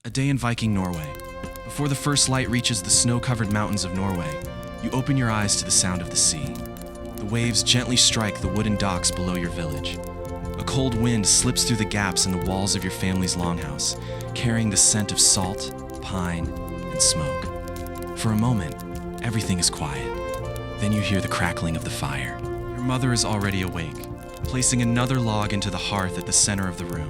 A day in Viking Norway. Before the first light reaches the snow-covered mountains of Norway, you open your eyes to the sound of the sea. The waves gently strike the wooden docks below your village. A cold wind slips through the gaps in the walls of your family's longhouse, carrying the scent of salt, pine, and smoke. For a moment, everything is quiet. Then you hear the crackling of the fire. Your mother is already awake, placing another log into the hearth at the center of the room.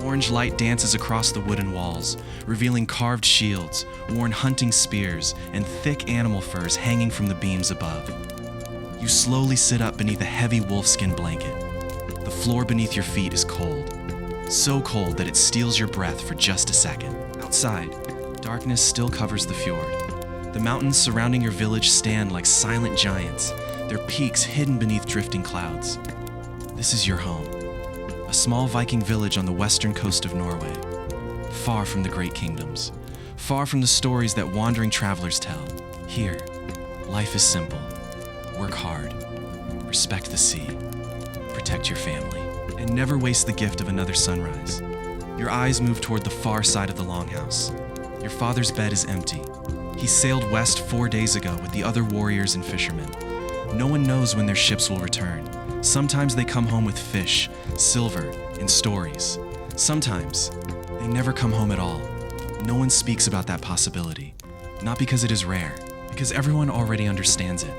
Orange light dances across the wooden walls, revealing carved shields, worn hunting spears, and thick animal furs hanging from the beams above. You slowly sit up beneath a heavy wolfskin blanket. The floor beneath your feet is cold, so cold that it steals your breath for just a second. Outside, darkness still covers the fjord. The mountains surrounding your village stand like silent giants, their peaks hidden beneath drifting clouds. This is your home. A small Viking village on the western coast of Norway, far from the great kingdoms, far from the stories that wandering travelers tell. Here, life is simple. Work hard, respect the sea, protect your family, and never waste the gift of another sunrise. Your eyes move toward the far side of the longhouse. Your father's bed is empty. He sailed west 4 days ago with the other warriors and fishermen. No one knows when their ships will return. Sometimes they come home with fish, silver, and stories. Sometimes they never come home at all. No one speaks about that possibility. Not because it is rare, because everyone already understands it.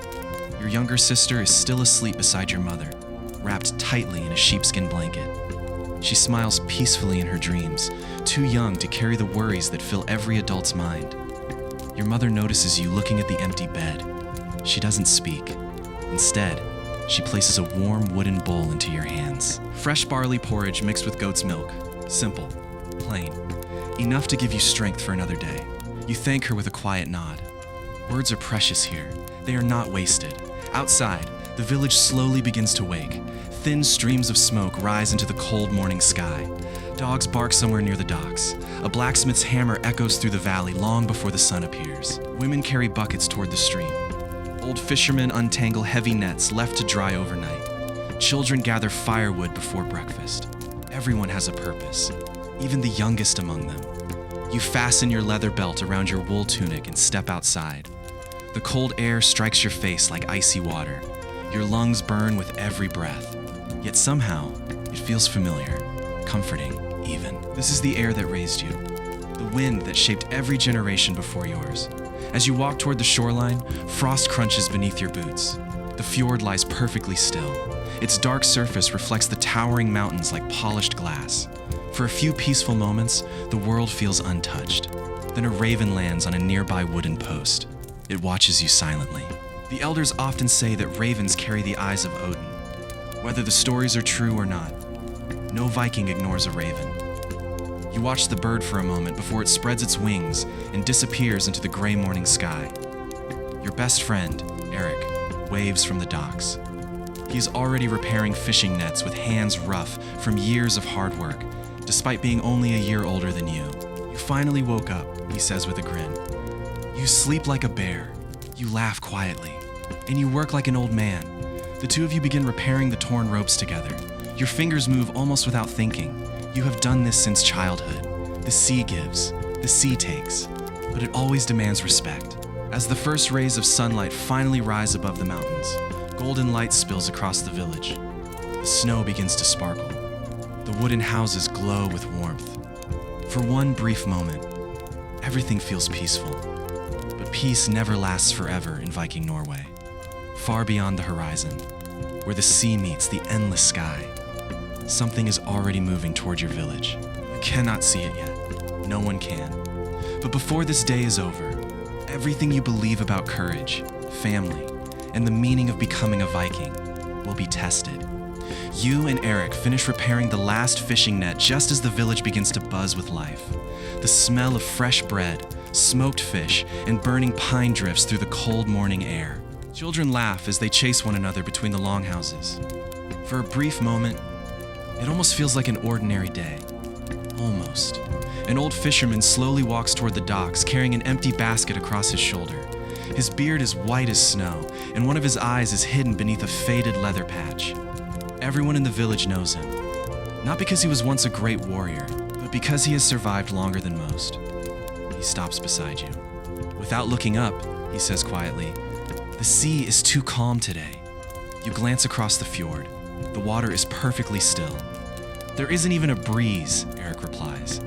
Your younger sister is still asleep beside your mother, wrapped tightly in a sheepskin blanket. She smiles peacefully in her dreams, too young to carry the worries that fill every adult's mind. Your mother notices you looking at the empty bed. She doesn't speak. Instead, she places a warm wooden bowl into your hands. Fresh barley porridge mixed with goat's milk. Simple, plain, enough to give you strength for another day. You thank her with a quiet nod. Words are precious here. They are not wasted. Outside, the village slowly begins to wake. Thin streams of smoke rise into the cold morning sky. Dogs bark somewhere near the docks. A blacksmith's hammer echoes through the valley long before the sun appears. Women carry buckets toward the stream. Old fishermen untangle heavy nets left to dry overnight. Children gather firewood before breakfast. Everyone has a purpose, even the youngest among them. You fasten your leather belt around your wool tunic and step outside. The cold air strikes your face like icy water. Your lungs burn with every breath. Yet somehow, it feels familiar, comforting even. This is the air that raised you, the wind that shaped every generation before yours. As you walk toward the shoreline, frost crunches beneath your boots. The fjord lies perfectly still. Its dark surface reflects the towering mountains like polished glass. For a few peaceful moments, the world feels untouched. Then a raven lands on a nearby wooden post. It watches you silently. The elders often say that ravens carry the eyes of Odin. Whether the stories are true or not, no Viking ignores a raven. You watch the bird for a moment before it spreads its wings and disappears into the gray morning sky. Your best friend, Eric, waves from the docks. He is already repairing fishing nets with hands rough from years of hard work, despite being only a year older than you. You finally woke up, he says with a grin. You sleep like a bear. You laugh quietly. And you work like an old man. The two of you begin repairing the torn ropes together. Your fingers move almost without thinking. You have done this since childhood. The sea gives, the sea takes, but it always demands respect. As the first rays of sunlight finally rise above the mountains, golden light spills across the village. The snow begins to sparkle. The wooden houses glow with warmth. For one brief moment, everything feels peaceful. But peace never lasts forever in Viking Norway. Far beyond the horizon, where the sea meets the endless sky, something is already moving toward your village. You cannot see it yet. No one can. But before this day is over, everything you believe about courage, family, and the meaning of becoming a Viking will be tested. You and Eric finish repairing the last fishing net just as the village begins to buzz with life. The smell of fresh bread, smoked fish, and burning pine drifts through the cold morning air. Children laugh as they chase one another between the longhouses. For a brief moment, it almost feels like an ordinary day. Almost. An old fisherman slowly walks toward the docks, carrying an empty basket across his shoulder. His beard is white as snow, and one of his eyes is hidden beneath a faded leather patch. Everyone in the village knows him. Not because he was once a great warrior, but But because he has survived longer than most, he stops beside you. Without looking up, he says quietly, "The sea is too calm today." You glance across the fjord. The water is perfectly still. "There isn't even a breeze," Eric replies.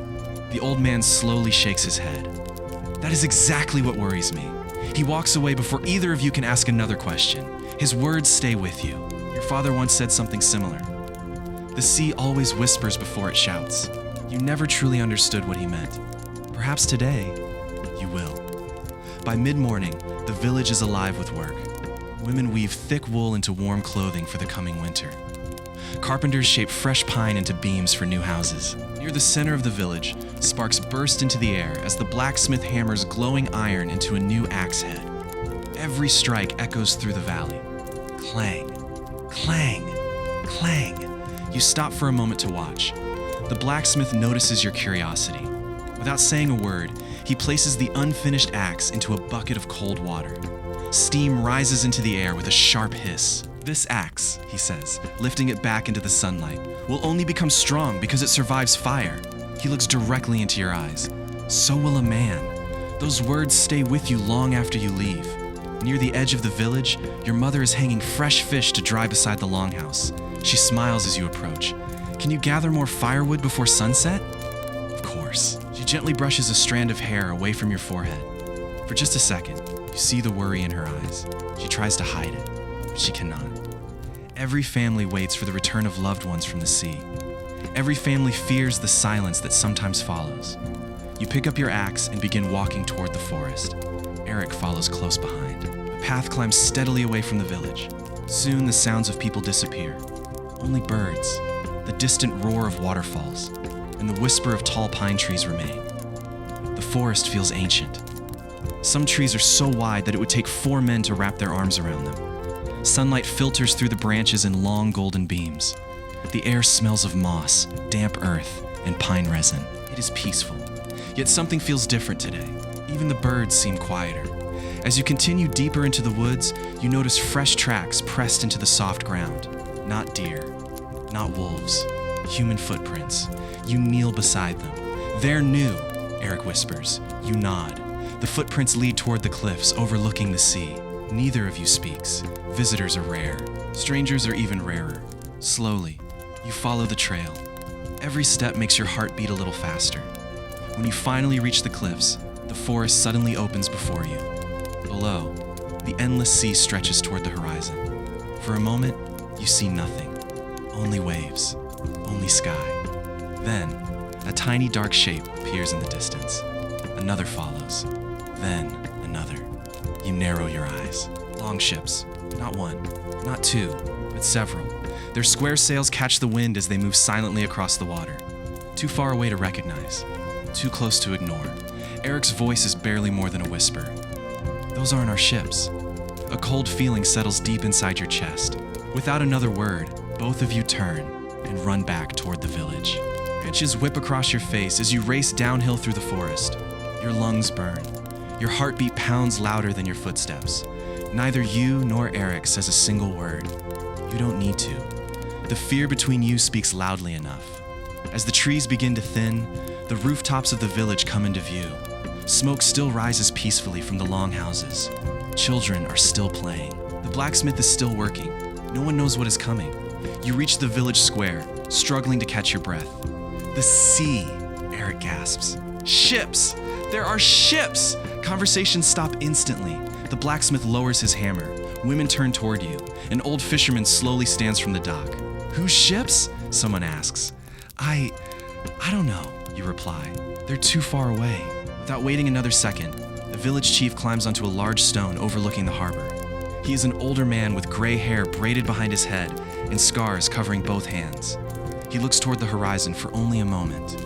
The old man slowly shakes his head. "That is exactly what worries me." He walks away before either of you can ask another question. His words stay with you. Your father once said something similar. The sea always whispers before it shouts. You never truly understood what he meant. Perhaps today, you will. By mid-morning, the village is alive with work. Women weave thick wool into warm clothing for the coming winter. Carpenters shape fresh pine into beams for new houses. Near the center of the village, sparks burst into the air as the blacksmith hammers glowing iron into a new axe head. Every strike echoes through the valley. Clang, clang, clang. You stop for a moment to watch. The blacksmith notices your curiosity. Without saying a word, he places the unfinished axe into a bucket of cold water. Steam rises into the air with a sharp hiss. "This axe," he says, lifting it back into the sunlight, "will only become strong because it survives fire." He looks directly into your eyes. "So will a man." Those words stay with you long after you leave. Near the edge of the village, your mother is hanging fresh fish to dry beside the longhouse. She smiles as you approach. "Can you gather more firewood before sunset?" Of course. She gently brushes a strand of hair away from your forehead. For just a second, you see the worry in her eyes. She tries to hide it, but she cannot. Every family waits for the return of loved ones from the sea. Every family fears the silence that sometimes follows. You pick up your axe and begin walking toward the forest. Eric follows close behind. The path climbs steadily away from the village. Soon the sounds of people disappear. Only birds, the distant roar of waterfalls, and the whisper of tall pine trees remain. The forest feels ancient. Some trees are so wide that it would take 4 men to wrap their arms around them. Sunlight filters through the branches in long golden beams. The air smells of moss, damp earth, and pine resin. It is peaceful. Yet something feels different today. Even the birds seem quieter. As you continue deeper into the woods, you notice fresh tracks pressed into the soft ground. Not deer, not wolves, human footprints. You kneel beside them. "They're new," Eric whispers. You nod. The footprints lead toward the cliffs overlooking the sea. Neither of you speaks. Visitors are rare. Strangers are even rarer. Slowly, you follow the trail. Every step makes your heart beat a little faster. When you finally reach the cliffs, the forest suddenly opens before you. Below, the endless sea stretches toward the horizon. For a moment, you see nothing. Only waves. Only sky. Then, a tiny dark shape appears in the distance. Another follows. Then, another. You narrow your eyes. Longships. Not one, not two, but several. Their square sails catch the wind as they move silently across the water. Too far away to recognize. Too close to ignore. Eric's voice is barely more than a whisper. "Those aren't our ships." A cold feeling settles deep inside your chest. Without another word, both of you turn and run back toward the village. Branches whip across your face as you race downhill through the forest. Your lungs burn. Your heartbeat pounds louder than your footsteps. Neither you nor Eric says a single word. You don't need to. The fear between you speaks loudly enough. As the trees begin to thin, the rooftops of the village come into view. Smoke still rises peacefully from the long houses. Children are still playing. The blacksmith is still working. No one knows what is coming. You reach the village square, struggling to catch your breath. "The sea," Eric gasps. "Ships! There are ships!" Conversations stop instantly. The blacksmith lowers his hammer. Women turn toward you. An old fisherman slowly stands from the dock. "Whose ships?" someone asks. I don't know," you reply. "They're too far away." Without waiting another second, the village chief climbs onto a large stone overlooking the harbor. He is an older man with gray hair braided behind his head and scars covering both hands. He looks toward the horizon for only a moment.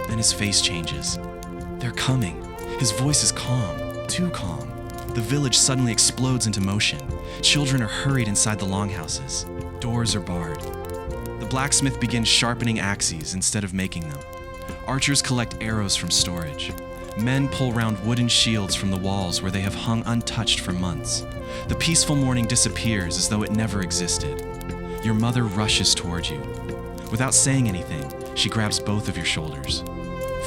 Then his face changes. "They're coming." His voice is calm, too calm. The village suddenly explodes into motion. Children are hurried inside the longhouses. Doors are barred. The blacksmith begins sharpening axes instead of making them. Archers collect arrows from storage. Men pull round wooden shields from the walls where they have hung untouched for months. The peaceful morning disappears as though it never existed. Your mother rushes toward you. Without saying anything, she grabs both of your shoulders.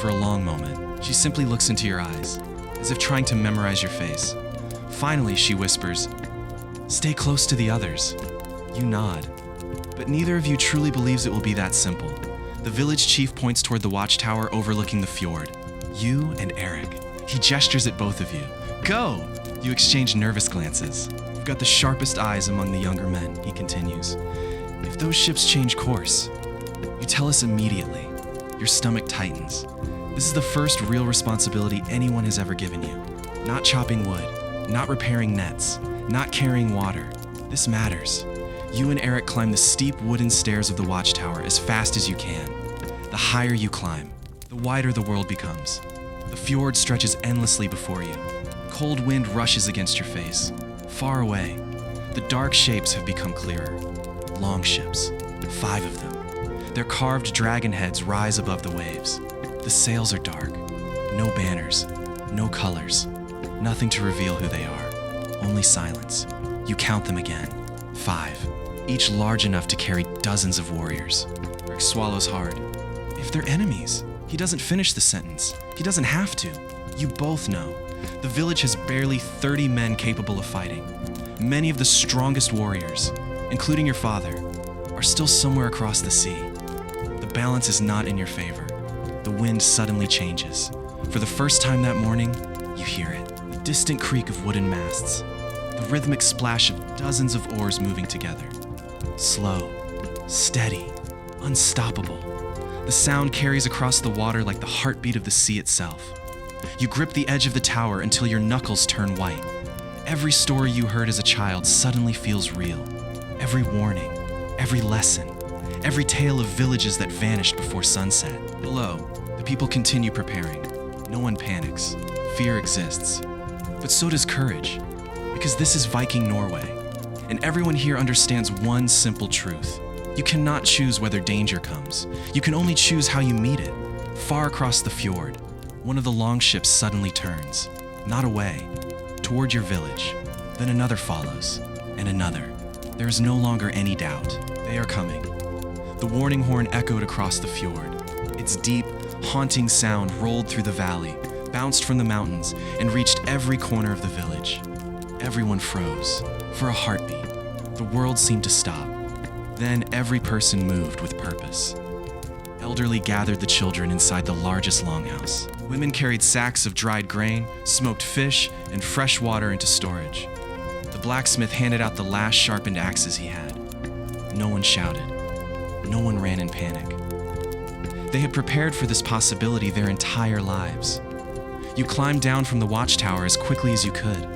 For a long moment, she simply looks into your eyes, as if trying to memorize your face. Finally, she whispers, "Stay close to the others." You nod, but neither of you truly believes it will be that simple. The village chief points toward the watchtower overlooking the fjord. You and Eric. He gestures at both of you. "Go!" You exchange nervous glances. "You've got the sharpest eyes among the younger men," he continues. "If those ships change course, you tell us immediately." Your stomach tightens. This is the first real responsibility anyone has ever given you. Not chopping wood, not repairing nets, not carrying water. This matters. You and Eric climb the steep wooden stairs of the watchtower as fast as you can. The higher you climb, the wider the world becomes. The fjord stretches endlessly before you. Cold wind rushes against your face. Far away, the dark shapes have become clearer. Longships, 5 of them. Their carved dragon heads rise above the waves. The sails are dark. No banners, no colors. Nothing to reveal who they are. Only silence. You count them again. 5. Each large enough to carry dozens of warriors. Rick swallows hard. If they're enemies, he doesn't finish the sentence. He doesn't have to. You both know. The village has barely 30 men capable of fighting. Many of the strongest warriors, including your father, are still somewhere across the sea. The balance is not in your favor. The wind suddenly changes. For the first time that morning, you hear it. The distant creak of wooden masts. The rhythmic splash of dozens of oars moving together. Slow, steady, unstoppable. The sound carries across the water like the heartbeat of the sea itself. You grip the edge of the tower until your knuckles turn white. Every story you heard as a child suddenly feels real. Every warning, every lesson, every tale of villages that vanished before sunset. Below, the people continue preparing. No one panics. Fear exists. But so does courage. Because this is Viking Norway. And everyone here understands one simple truth. You cannot choose whether danger comes. You can only choose how you meet it. Far across the fjord, one of the longships suddenly turns. Not away, toward your village. Then another follows, and another. There is no longer any doubt. They are coming. The warning horn echoed across the fjord. Its deep, haunting sound rolled through the valley, bounced from the mountains, and reached every corner of the village. Everyone froze. For a heartbeat, the world seemed to stop. Then every person moved with purpose. Elderly gathered the children inside the largest longhouse. Women carried sacks of dried grain, smoked fish, and fresh water into storage. The blacksmith handed out the last sharpened axes he had. No one shouted. No one ran in panic. They had prepared for this possibility their entire lives. You climbed down from the watchtower as quickly as you could.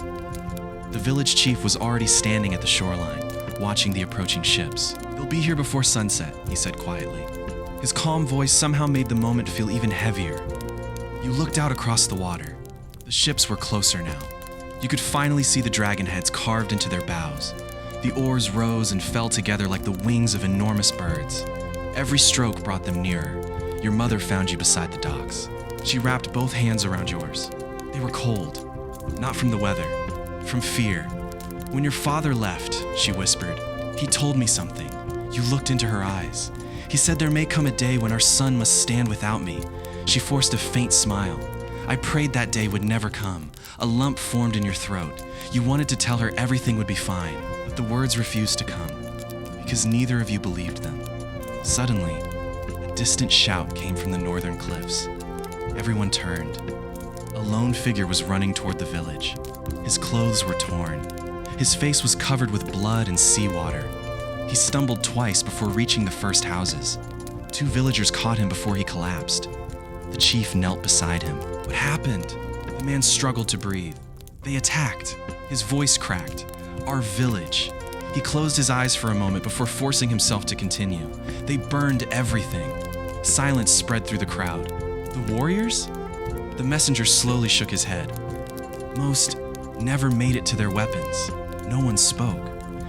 The village chief was already standing at the shoreline, watching the approaching ships. "They'll be here before sunset," he said quietly. His calm voice somehow made the moment feel even heavier. You looked out across the water. The ships were closer now. You could finally see the dragon heads carved into their bows. The oars rose and fell together like the wings of enormous birds. Every stroke brought them nearer. Your mother found you beside the docks. She wrapped both hands around yours. They were cold, not from the weather, from fear. "When your father left," she whispered, "he told me something." You looked into her eyes. "He said there may come a day when our son must stand without me." She forced a faint smile. "I prayed that day would never come." A lump formed in your throat. You wanted to tell her everything would be fine, but the words refused to come, because neither of you believed them. Suddenly, a distant shout came from the northern cliffs. Everyone turned. A lone figure was running toward the village. His clothes were torn. His face was covered with blood and seawater. He stumbled twice before reaching the first houses. 2 villagers caught him before he collapsed. The chief knelt beside him. "What happened?" The man struggled to breathe. "They attacked." His voice cracked. "Our village." He closed his eyes for a moment before forcing himself to continue. "They burned everything." Silence spread through the crowd. "The warriors?" The messenger slowly shook his head. "Most never made it to their weapons." No one spoke.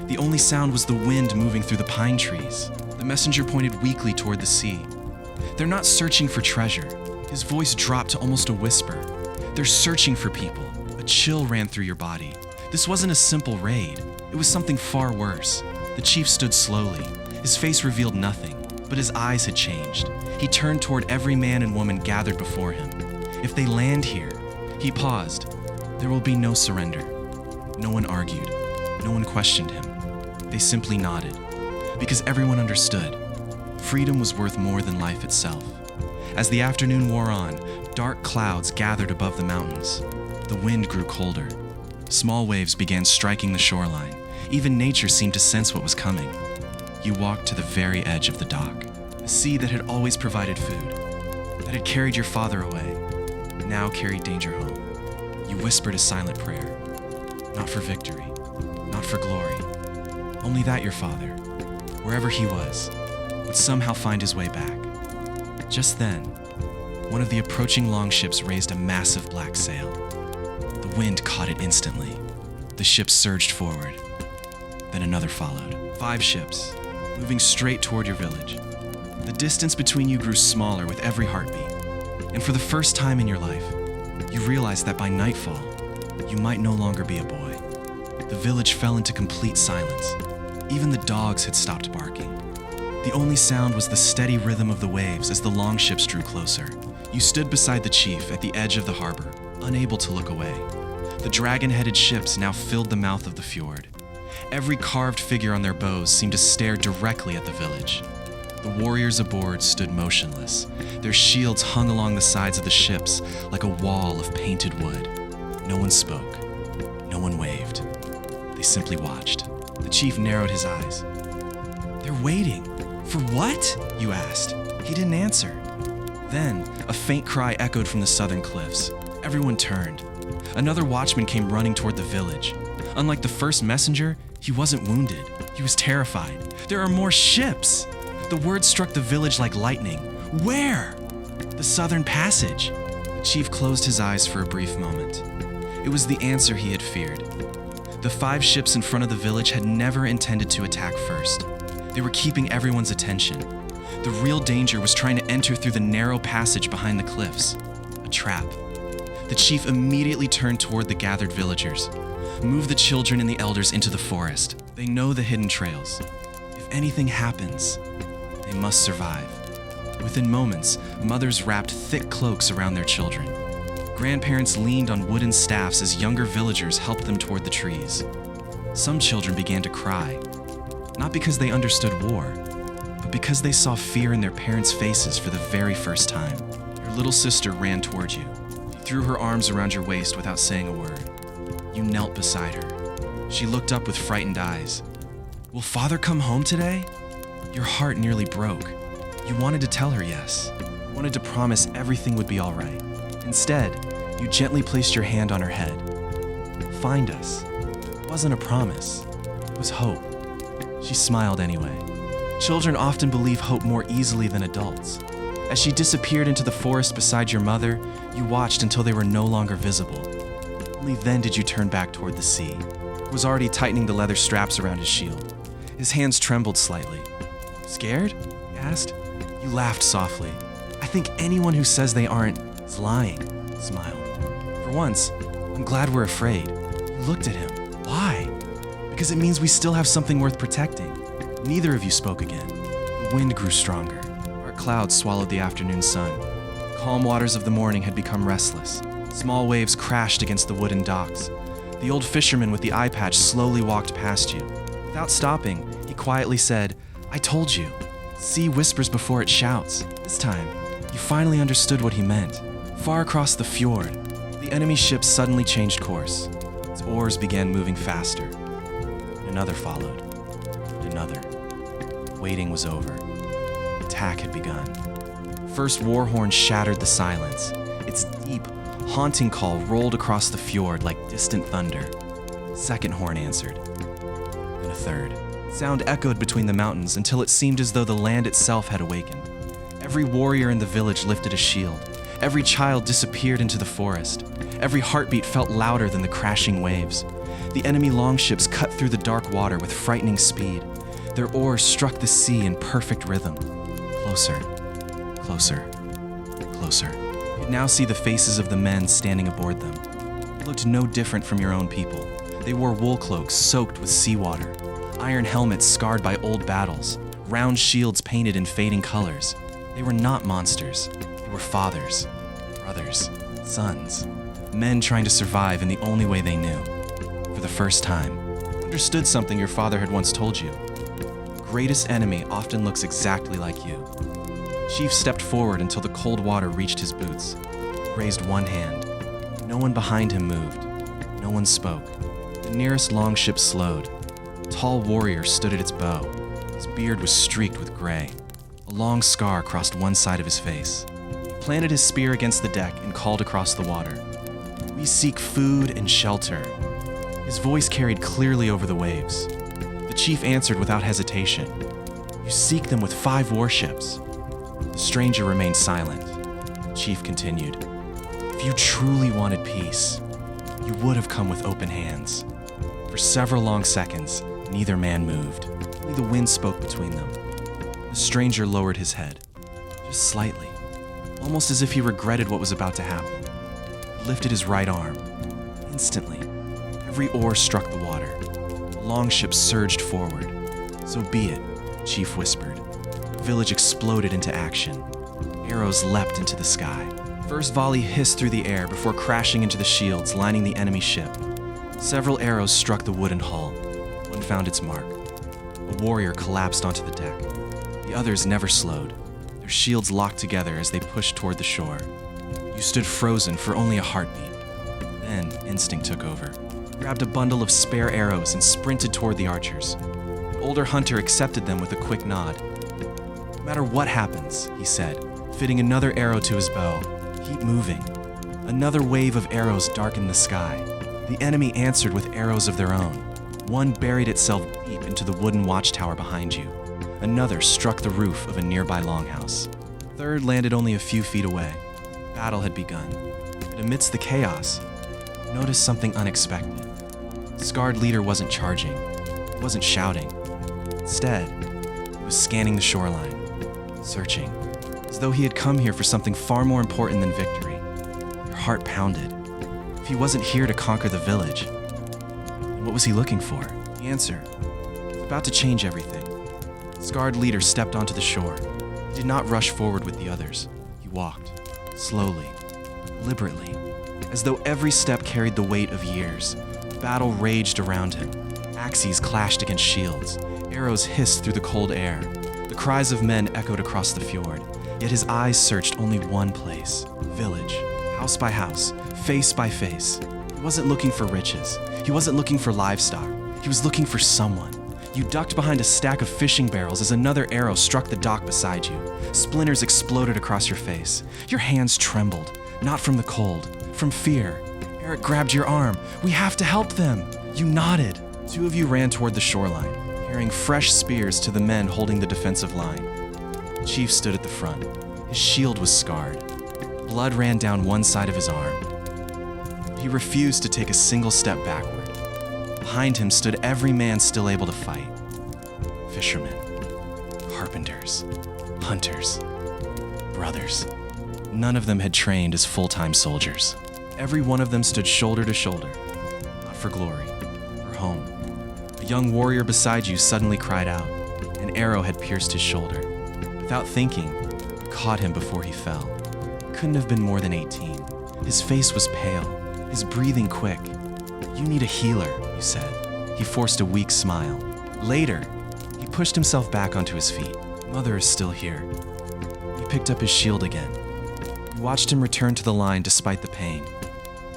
The only sound was the wind moving through the pine trees. The messenger pointed weakly toward the sea. "They're not searching for treasure." His voice dropped to almost a whisper. "They're searching for people." A chill ran through your body. This wasn't a simple raid. It was something far worse. The chief stood slowly. His face revealed nothing. But his eyes had changed. He turned toward every man and woman gathered before him. If they land here, he paused, there will be no surrender. No one argued. No one questioned him. They simply nodded, because everyone understood. Freedom was worth more than life itself. As the afternoon wore on, dark clouds gathered above the mountains. The wind grew colder. Small waves began striking the shoreline. Even nature seemed to sense what was coming. You walked to the very edge of the dock. The sea that had always provided food, that had carried your father away, now carried danger home. You whispered a silent prayer. Not for victory, not for glory. Only that your father, wherever he was, would somehow find his way back. Just then, one of the approaching longships raised a massive black sail. The wind caught it instantly. The ship surged forward. Then another followed. 5 ships, moving straight toward your village. The distance between you grew smaller with every heartbeat. And for the first time in your life, you realized that by nightfall, you might no longer be a boy. The village fell into complete silence. Even the dogs had stopped barking. The only sound was the steady rhythm of the waves as the longships drew closer. You stood beside the chief at the edge of the harbor, unable to look away. The dragon-headed ships now filled the mouth of the fjord. Every carved figure on their bows seemed to stare directly at the village. The warriors aboard stood motionless. Their shields hung along the sides of the ships like a wall of painted wood. No one spoke. No one waved. They simply watched. The chief narrowed his eyes. "They're waiting. For what?" you asked. He didn't answer. Then, a faint cry echoed from the southern cliffs. Everyone turned. Another watchman came running toward the village. Unlike the first messenger, he wasn't wounded. He was terrified. "There are more ships!" The word struck the village like lightning. "Where?" "The southern passage." The chief closed his eyes for a brief moment. It was the answer he had feared. The 5 ships in front of the village had never intended to attack first. They were keeping everyone's attention. The real danger was trying to enter through the narrow passage behind the cliffs. A trap. The chief immediately turned toward the gathered villagers. "Move the children and the elders into the forest. They know the hidden trails. If anything happens, they must survive." Within moments, mothers wrapped thick cloaks around their children. Grandparents leaned on wooden staffs as younger villagers helped them toward the trees. Some children began to cry, not because they understood war, but because they saw fear in their parents' faces for the very first time. Your little sister ran toward you. She threw her arms around your waist without saying a word. You knelt beside her. She looked up with frightened eyes. "Will father come home today?" Your heart nearly broke. You wanted to tell her yes. You wanted to promise everything would be all right. Instead, you gently placed your hand on her head. "Find us." It wasn't a promise. It was hope. She smiled anyway. Children often believe hope more easily than adults. As she disappeared into the forest beside your mother, you watched until they were no longer visible. Only then did you turn back toward the sea. He was already tightening the leather straps around his shield. His hands trembled slightly. "Scared?" he asked. You laughed softly. "I think anyone who says they aren't is lying," he smiled. "For once, I'm glad we're afraid." You looked at him. "Why?" "Because it means we still have something worth protecting." Neither of you spoke again. The wind grew stronger. Dark clouds swallowed the afternoon sun. The calm waters of the morning had become restless. Small waves crashed against the wooden docks. The old fisherman with the eye patch slowly walked past you. Without stopping, he quietly said, "I told you. Sea whispers before it shouts." This time, you finally understood what he meant. Far across the fjord, the enemy ship suddenly changed course. Its oars began moving faster. Another followed. Another. Waiting was over. The attack had begun. First war horn shattered the silence. Its deep, haunting call rolled across the fjord like distant thunder. Second horn answered. And a third. Sound echoed between the mountains until it seemed as though the land itself had awakened. Every warrior in the village lifted a shield. Every child disappeared into the forest. Every heartbeat felt louder than the crashing waves. The enemy longships cut through the dark water with frightening speed. Their oars struck the sea in perfect rhythm. Closer, closer, closer. You could now see the faces of the men standing aboard them. They looked no different from your own people. They wore wool cloaks soaked with seawater, iron helmets scarred by old battles, round shields painted in fading colors. They were not monsters. They were fathers, brothers, sons, men trying to survive in the only way they knew. For the first time, understood something your father had once told you. The greatest enemy often looks exactly like you. Chief stepped forward until the cold water reached his boots. He raised one hand. No one behind him moved. No one spoke. The nearest longship slowed. A tall warrior stood at its bow. His beard was streaked with gray. A long scar crossed one side of his face. He planted his spear against the deck and called across the water. "We seek food and shelter." His voice carried clearly over the waves. The chief answered without hesitation. "You seek them with 5 warships." The stranger remained silent. The chief continued. "If you truly wanted peace, you would have come with open hands." For several long seconds, neither man moved. Only the wind spoke between them. The stranger lowered his head, just slightly, almost as if he regretted what was about to happen. He lifted his right arm. Instantly, every oar struck the water. The longship surged forward. "So be it," the chief whispered. The village exploded into action. Arrows leapt into the sky. First volley hissed through the air before crashing into the shields lining the enemy ship. Several arrows struck the wooden hull. One found its mark. A warrior collapsed onto the deck. The others never slowed, their shields locked together as they pushed toward the shore. You stood frozen for only a heartbeat. Then instinct took over. He grabbed a bundle of spare arrows and sprinted toward the archers. The older hunter accepted them with a quick nod. "No matter what happens," he said, fitting another arrow to his bow. "Keep moving." Another wave of arrows darkened the sky. The enemy answered with arrows of their own. One buried itself deep into the wooden watchtower behind you. Another struck the roof of a nearby longhouse. A third landed only a few feet away. Battle had begun. But amidst the chaos, you noticed something unexpected. The scarred leader wasn't charging. He wasn't shouting. Instead, he was scanning the shoreline, searching, as though he had come here for something far more important than victory. Your heart pounded. If he wasn't here to conquer the village, then what was he looking for? The answer was about to change everything. The scarred leader stepped onto the shore. He did not rush forward with the others. He walked, slowly, deliberately, as though every step carried the weight of years. Battle raged around him. Axes clashed against shields. Arrows hissed through the cold air. The cries of men echoed across the fjord. Yet his eyes searched only one place: village, house by house, face by face. He wasn't looking for riches. He wasn't looking for livestock. He was looking for someone. You ducked behind a stack of fishing barrels as another arrow struck the dock beside you. Splinters exploded across your face. Your hands trembled, not from the cold, from fear. Eric grabbed your arm. "We have to help them." You nodded. 2 of you ran toward the shoreline, carrying fresh spears to the men holding the defensive line. The chief stood at the front. His shield was scarred. Blood ran down one side of his arm. He refused to take a single step backward. Behind him stood every man still able to fight. Fishermen, carpenters, hunters, brothers. None of them had trained as full-time soldiers. Every one of them stood shoulder to shoulder, not for glory, for home. A young warrior beside you suddenly cried out. An arrow had pierced his shoulder. Without thinking, you caught him before he fell. He couldn't have been more than 18. His face was pale, his breathing quick. "You need a healer," you said. He forced a weak smile. Later, he pushed himself back onto his feet. "Mother is still here." He picked up his shield again. You watched him return to the line despite the pain.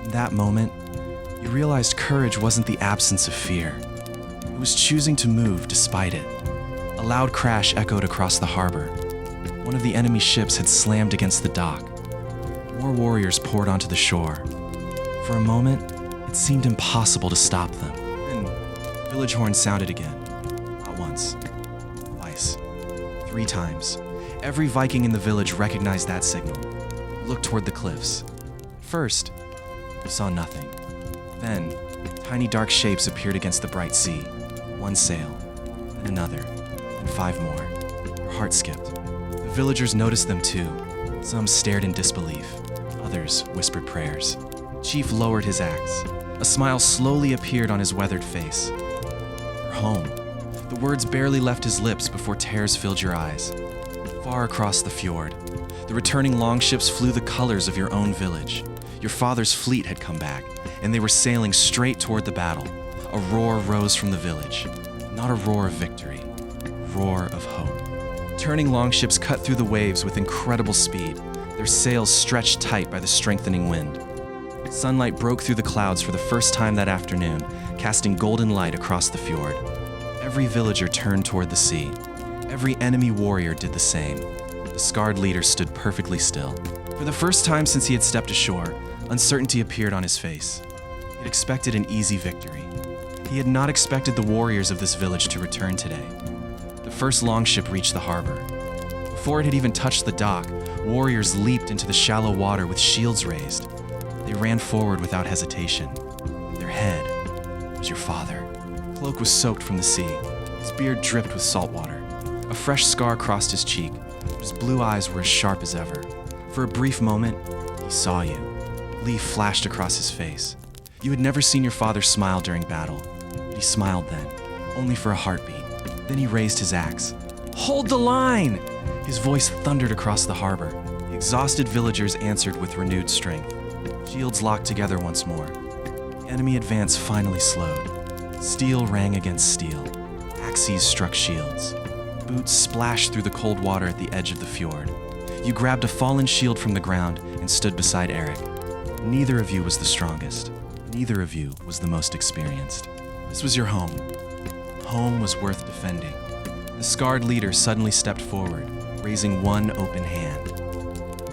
In that moment, you realized courage wasn't the absence of fear. It was choosing to move despite it. A loud crash echoed across the harbor. One of the enemy ships had slammed against the dock. More warriors poured onto the shore. For a moment, it seemed impossible to stop them. Then, village horns sounded again. Not once, twice, 3 times. Every Viking in the village recognized that signal. He looked toward the cliffs. First, you saw nothing. Then, tiny dark shapes appeared against the bright sea. 1 sail, then another, and 5 more. Your heart skipped. The villagers noticed them too. Some stared in disbelief. Others whispered prayers. Chief lowered his axe. A smile slowly appeared on his weathered face. Your home. The words barely left his lips before tears filled your eyes. Far across the fjord, the returning longships flew the colors of your own village. Your father's fleet had come back, and they were sailing straight toward the battle. A roar rose from the village. Not a roar of victory, a roar of hope. Turning longships cut through the waves with incredible speed, their sails stretched tight by the strengthening wind. Sunlight broke through the clouds for the first time that afternoon, casting golden light across the fjord. Every villager turned toward the sea. Every enemy warrior did the same. The scarred leader stood perfectly still. For the first time since he had stepped ashore, uncertainty appeared on his face. He had expected an easy victory. He had not expected the warriors of this village to return today. The first longship reached the harbor. Before it had even touched the dock, warriors leaped into the shallow water with shields raised. They ran forward without hesitation. Their head was your father. His cloak was soaked from the sea. His beard dripped with salt water. A fresh scar crossed his cheek, but his blue eyes were as sharp as ever. For a brief moment, he saw you. Leaf flashed across his face. You had never seen your father smile during battle, but he smiled then, only for a heartbeat. Then he raised his axe. "Hold the line!" His voice thundered across the harbor. The exhausted villagers answered with renewed strength. Shields locked together once more. The enemy advance finally slowed. Steel rang against steel. Axes struck shields. Boots splashed through the cold water at the edge of the fjord. You grabbed a fallen shield from the ground and stood beside Eric. Neither of you was the strongest. Neither of you was the most experienced. This was your home. Home was worth defending. The scarred leader suddenly stepped forward, raising one open hand.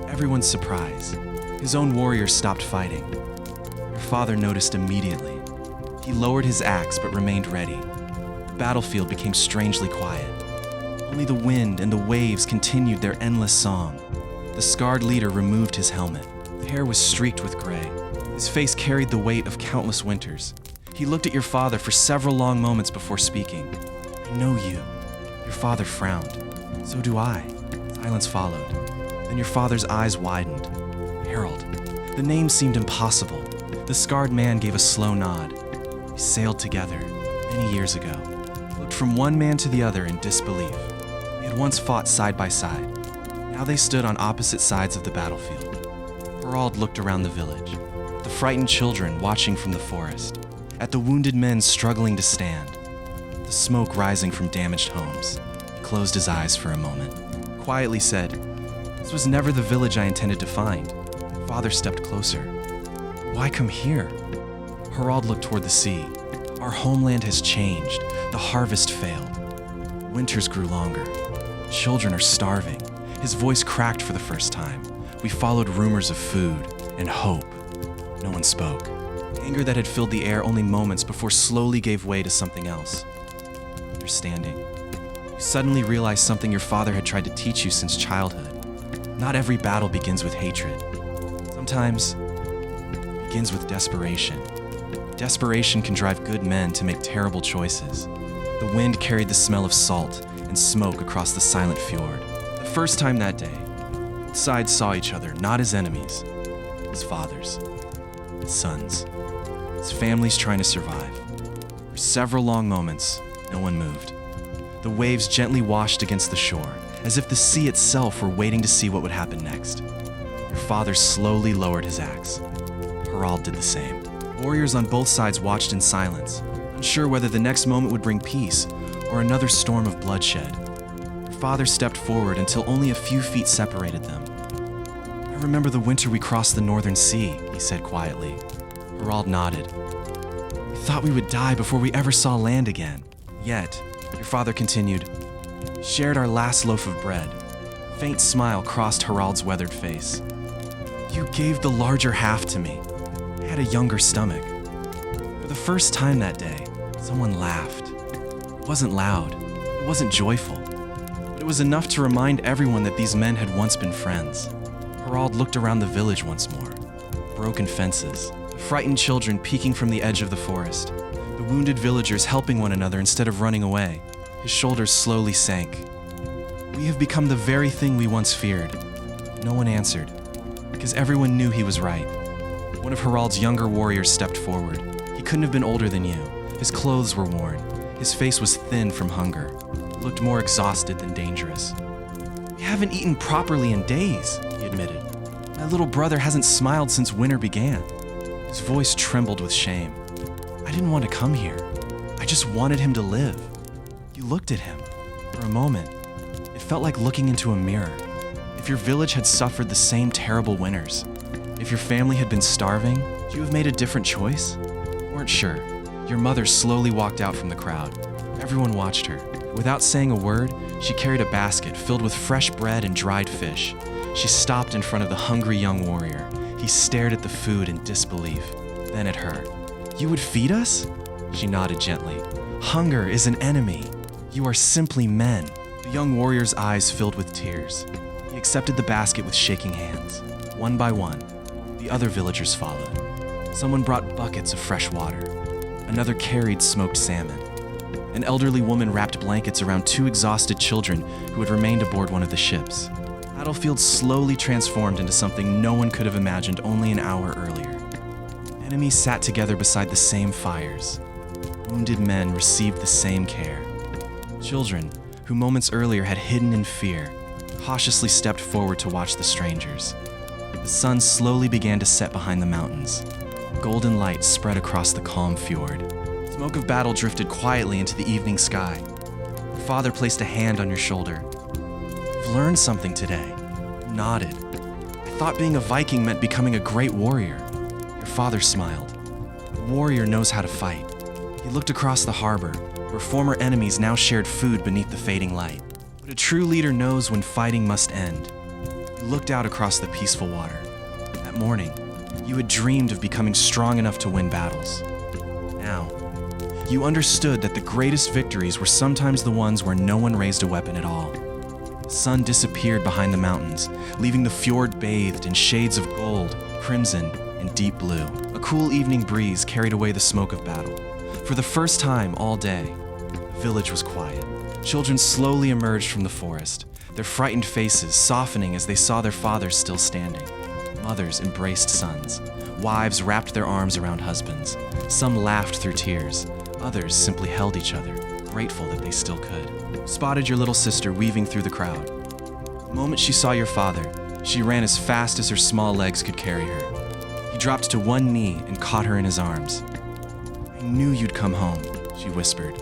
Everyone's surprised. His own warriors stopped fighting. Your father noticed immediately. He lowered his axe but remained ready. The battlefield became strangely quiet. Only the wind and the waves continued their endless song. The scarred leader removed his helmet. His hair was streaked with gray. His face carried the weight of countless winters. He looked at your father for several long moments before speaking. "I know you." Your father frowned. "So do I." Silence followed. Then your father's eyes widened. "Harold." The name seemed impossible. The scarred man gave a slow nod. "We sailed together, many years ago." Looked from one man to the other in disbelief. They had once fought side by side. Now they stood on opposite sides of the battlefield. Harald looked around the village, at the frightened children watching from the forest, at the wounded men struggling to stand, the smoke rising from damaged homes. He closed his eyes for a moment, quietly said, "This was never the village I intended to find." Father stepped closer. "Why come here?" Harald looked toward the sea. "Our homeland has changed. The harvest failed. Winters grew longer. Children are starving." His voice cracked for the first time. We followed rumors of food and hope. No one spoke. Anger that had filled the air only moments before slowly gave way to something else. Understanding. You suddenly realized something your father had tried to teach you since childhood. Not every battle begins with hatred. Sometimes it begins with desperation. Desperation can drive good men to make terrible choices. The wind carried the smell of salt and smoke across the silent fjord. The first time that day, both sides saw each other not as enemies, as fathers, as sons, as families trying to survive. For several long moments, no one moved. The waves gently washed against the shore, as if the sea itself were waiting to see what would happen next. Your father slowly lowered his axe. Harald did the same. Warriors on both sides watched in silence, unsure whether the next moment would bring peace or another storm of bloodshed. Your father stepped forward until only a few feet separated them. "I remember the winter we crossed the northern sea," he said quietly. Harald nodded. "We thought we would die before we ever saw land again. Yet," your father continued, "we shared our last loaf of bread." A faint smile crossed Harald's weathered face. "You gave the larger half to me. I had a younger stomach." For the first time that day, someone laughed. It wasn't loud. It wasn't joyful. But it was enough to remind everyone that these men had once been friends. Harald looked around the village once more. Broken fences, the frightened children peeking from the edge of the forest, the wounded villagers helping one another instead of running away. His shoulders slowly sank. "We have become the very thing we once feared." No one answered, because everyone knew he was right. One of Harald's younger warriors stepped forward. He couldn't have been older than you. His clothes were worn. His face was thin from hunger. He looked more exhausted than dangerous. "We haven't eaten properly in days," he admitted. "My little brother hasn't smiled since winter began." His voice trembled with shame. "I didn't want to come here. I just wanted him to live." You looked at him. For a moment, it felt like looking into a mirror. If your village had suffered the same terrible winters, if your family had been starving, would you have made a different choice? You weren't sure. Your mother slowly walked out from the crowd. Everyone watched her. Without saying a word, she carried a basket filled with fresh bread and dried fish. She stopped in front of the hungry young warrior. He stared at the food in disbelief, then at her. "You would feed us?" She nodded gently. "Hunger is an enemy. You are simply men." The young warrior's eyes filled with tears. He accepted the basket with shaking hands. One by one, the other villagers followed. Someone brought buckets of fresh water. Another carried smoked salmon. An elderly woman wrapped blankets around two exhausted children who had remained aboard one of the ships. The battlefield slowly transformed into something no one could have imagined only an hour earlier. Enemies sat together beside the same fires. Wounded men received the same care. Children, who moments earlier had hidden in fear, cautiously stepped forward to watch the strangers. The sun slowly began to set behind the mountains. Golden light spread across the calm fjord. Smoke of battle drifted quietly into the evening sky. Your father placed a hand on your shoulder. "You've learned something today." You nodded. "I thought being a Viking meant becoming a great warrior." Your father smiled. "A warrior knows how to fight." He looked across the harbor, where former enemies now shared food beneath the fading light. But a true leader knows when fighting must end. You looked out across the peaceful water. That morning, you had dreamed of becoming strong enough to win battles. Now, you understood that the greatest victories were sometimes the ones where no one raised a weapon at all. The sun disappeared behind the mountains, leaving the fjord bathed in shades of gold, crimson, and deep blue. A cool evening breeze carried away the smoke of battle. For the first time all day, the village was quiet. Children slowly emerged from the forest, their frightened faces softening as they saw their fathers still standing. Mothers embraced sons. Wives wrapped their arms around husbands. Some laughed through tears. Others simply held each other, grateful that they still could. You spotted your little sister weaving through the crowd. The moment she saw your father, she ran as fast as her small legs could carry her. He dropped to one knee and caught her in his arms. "I knew you'd come home," she whispered.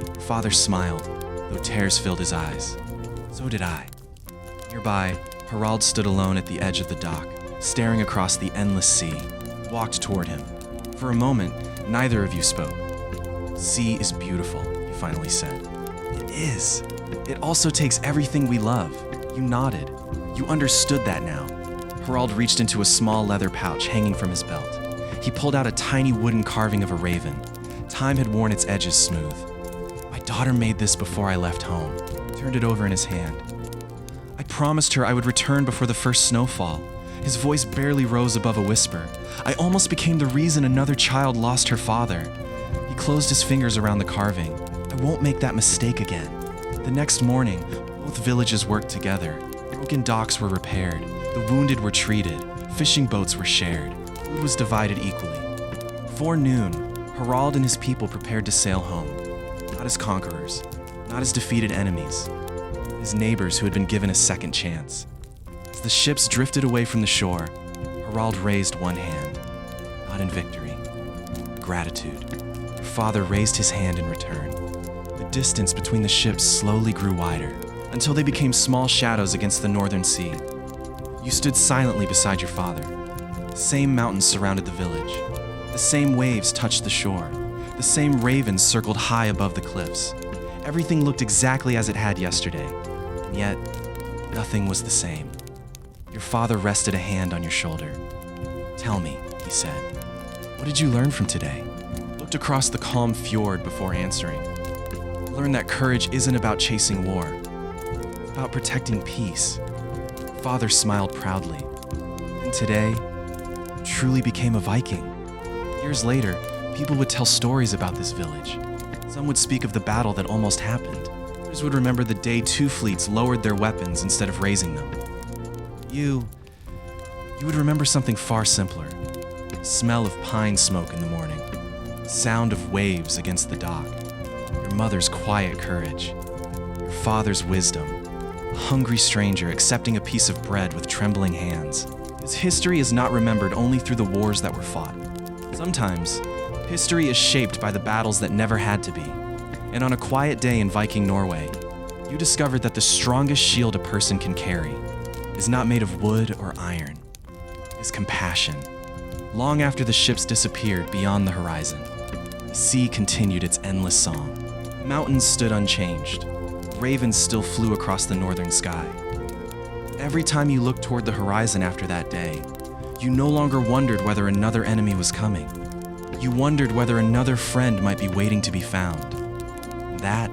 Your father smiled, though tears filled his eyes. "So did I." Nearby, Harald stood alone at the edge of the dock, staring across the endless sea. He walked toward him. For a moment, neither of you spoke. "Sea is beautiful," he finally said. "It is. It also takes everything we love." You nodded. You understood that now. Harald reached into a small leather pouch hanging from his belt. He pulled out a tiny wooden carving of a raven. Time had worn its edges smooth. "My daughter made this before I left home." He turned it over in his hand. "I promised her I would return before the first snowfall." His voice barely rose above a whisper. "I almost became the reason another child lost her father." He closed his fingers around the carving. "I won't make that mistake again." The next morning, both villages worked together. Broken docks were repaired. The wounded were treated. Fishing boats were shared. Food was divided equally. Before noon, Harald and his people prepared to sail home. Not as conquerors, not as defeated enemies, as neighbors who had been given a second chance. As the ships drifted away from the shore, Harald raised one hand, not in victory, gratitude. Your father raised his hand in return. The distance between the ships slowly grew wider, until they became small shadows against the northern sea. You stood silently beside your father. The same mountains surrounded the village. The same waves touched the shore. The same ravens circled high above the cliffs. Everything looked exactly as it had yesterday, and yet nothing was the same. Your father rested a hand on your shoulder. "Tell me," he said, "what did you learn from today?" Looked across the calm fjord before answering. "Learn that courage isn't about chasing war. It's about protecting peace." Father smiled proudly. "And today, you truly became a Viking." Years later, people would tell stories about this village. Some would speak of the battle that almost happened. Others would remember the day two fleets lowered their weapons instead of raising them. You would remember something far simpler. The smell of pine smoke in the morning. The sound of waves against the dock. your mother's quiet courage, your father's wisdom, a hungry stranger accepting a piece of bread with trembling hands. His history is not remembered only through the wars that were fought. Sometimes, history is shaped by the battles that never had to be. And on a quiet day in Viking Norway, you discovered that the strongest shield a person can carry is not made of wood or iron, is compassion. Long after the ships disappeared beyond the horizon, the sea continued its endless song. Mountains stood unchanged. Ravens still flew across the northern sky. Every time you looked toward the horizon after that day, you no longer wondered whether another enemy was coming. You wondered whether another friend might be waiting to be found. That,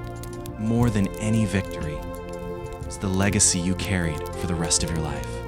more than any victory, is the legacy you carried for the rest of your life.